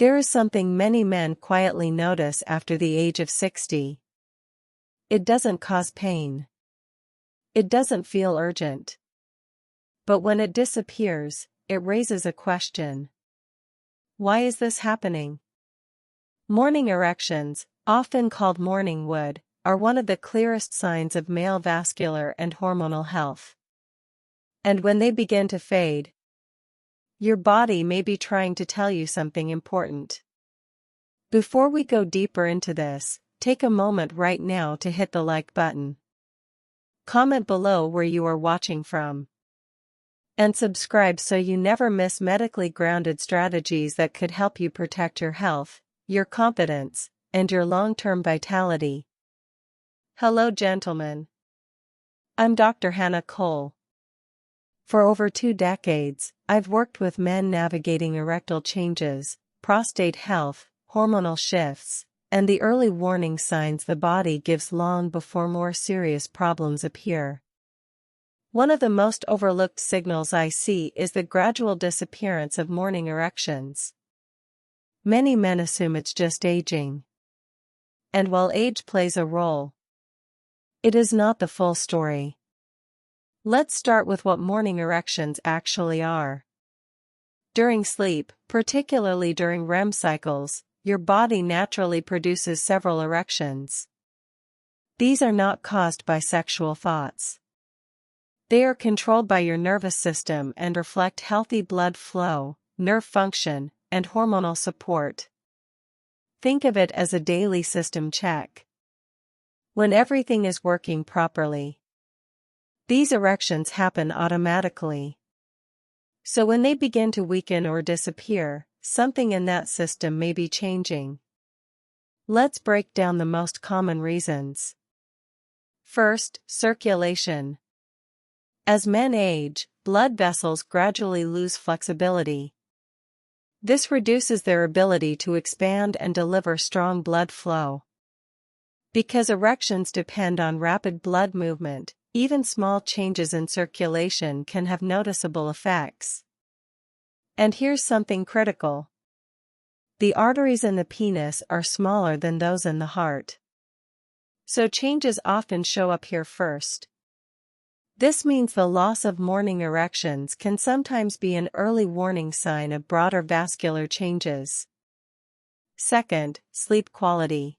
There is something many men quietly notice after the age of 60. It doesn't cause pain. It doesn't feel urgent. But when it disappears, it raises a question. Why is this happening? Morning erections, often called morning wood, are one of the clearest signs of male vascular and hormonal health. And when they begin to fade, your body may be trying to tell you something important. Before we go deeper into this, take a moment right now to hit the like button. Comment below where you are watching from. And subscribe so you never miss medically grounded strategies that could help you protect your health, your confidence, and your long-term vitality. Hello, gentlemen. I'm Dr. Hannah Cole. For over 2 decades, I've worked with men navigating erectile changes, prostate health, hormonal shifts, and the early warning signs the body gives long before more serious problems appear. One of the most overlooked signals I see is the gradual disappearance of morning erections. Many men assume it's just aging. And while age plays a role, it is not the full story. Let's start with what morning erections actually are. During sleep, particularly during REM cycles, your body naturally produces several erections. These are not caused by sexual thoughts. They are controlled by your nervous system and reflect healthy blood flow, nerve function, and hormonal support. Think of it as a daily system check. When everything is working properly, these erections happen automatically. So when they begin to weaken or disappear, something in that system may be changing. Let's break down the most common reasons. First, circulation. As men age, blood vessels gradually lose flexibility. This reduces their ability to expand and deliver strong blood flow. Because erections depend on rapid blood movement, even small changes in circulation can have noticeable effects. And here's something critical. The arteries in the penis are smaller than those in the heart. So changes often show up here first. This means the loss of morning erections can sometimes be an early warning sign of broader vascular changes. Second, sleep quality.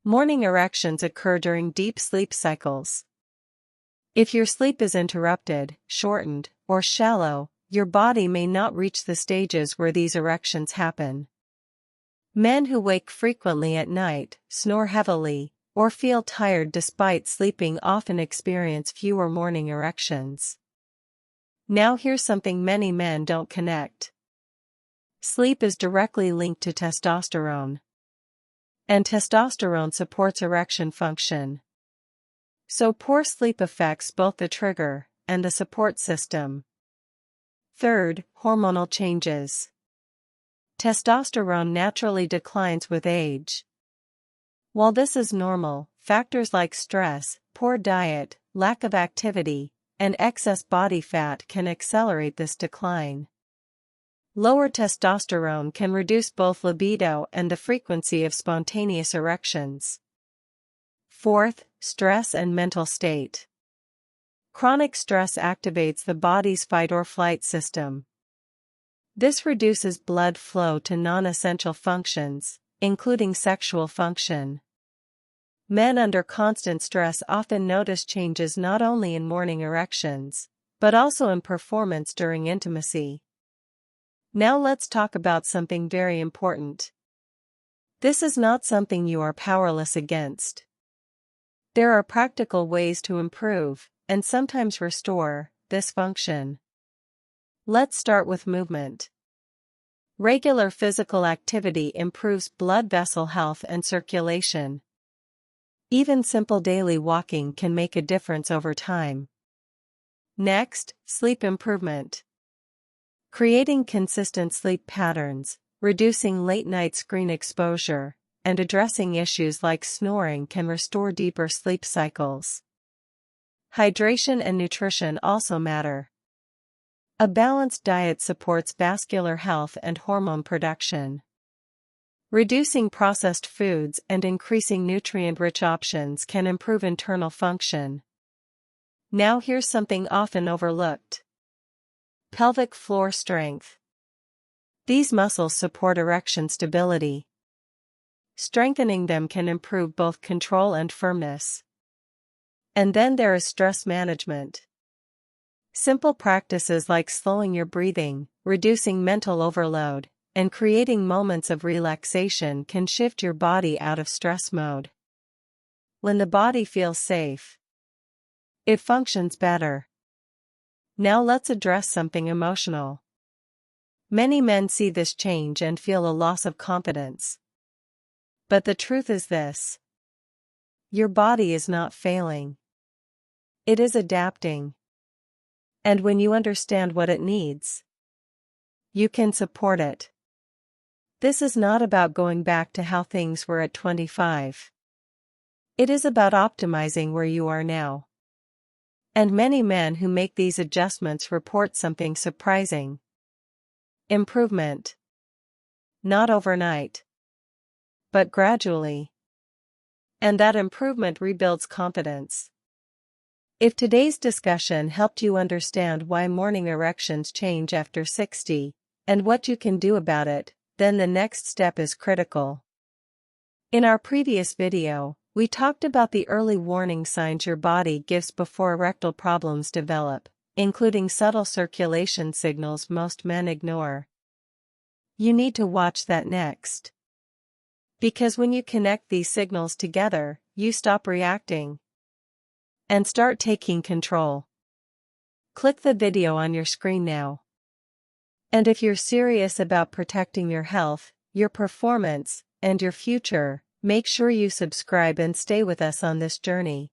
Morning erections occur during deep sleep cycles. If your sleep is interrupted, shortened, or shallow, your body may not reach the stages where these erections happen. Men who wake frequently at night, snore heavily, or feel tired despite sleeping often experience fewer morning erections. Now here's something many men don't connect. Sleep is directly linked to testosterone. And testosterone supports erection function. So poor sleep affects both the trigger and the support system. Third, hormonal changes. Testosterone naturally declines with age. While this is normal, factors like stress, poor diet, lack of activity, and excess body fat can accelerate this decline. Lower testosterone can reduce both libido and the frequency of spontaneous erections. Fourth, stress and mental state. Chronic stress activates the body's fight-or-flight system. This reduces blood flow to non-essential functions, including sexual function. Men under constant stress often notice changes not only in morning erections, but also in performance during intimacy. Now let's talk about something very important. This is not something you are powerless against. There are practical ways to improve, and sometimes restore, this function. Let's start with movement. Regular physical activity improves blood vessel health and circulation. Even simple daily walking can make a difference over time. Next, sleep improvement. Creating consistent sleep patterns, reducing late-night screen exposure, and addressing issues like snoring can restore deeper sleep cycles. Hydration and nutrition also matter. A balanced diet supports vascular health and hormone production. Reducing processed foods and increasing nutrient-rich options can improve internal function. Now here's something often overlooked. Pelvic floor strength. These muscles support erection stability. Strengthening them can improve both control and firmness. And then there is stress management. Simple practices like slowing your breathing, reducing mental overload, and creating moments of relaxation can shift your body out of stress mode. When the body feels safe, it functions better. Now let's address something emotional. Many men see this change and feel a loss of confidence. But the truth is this: your body is not failing. It is adapting. And when you understand what it needs, you can support it. This is not about going back to how things were at 25. It is about optimizing where you are now. And many men who make these adjustments report something surprising. Improvement. Not overnight, but gradually. And that improvement rebuilds confidence. If today's discussion helped you understand why morning erections change after 60, and what you can do about it, then the next step is critical. In our previous video, we talked about the early warning signs your body gives before erectile problems develop, including subtle circulation signals most men ignore. You need to watch that next. Because when you connect these signals together, you stop reacting and start taking control. Click the video on your screen now. And if you're serious about protecting your health, your performance, and your future, make sure you subscribe and stay with us on this journey.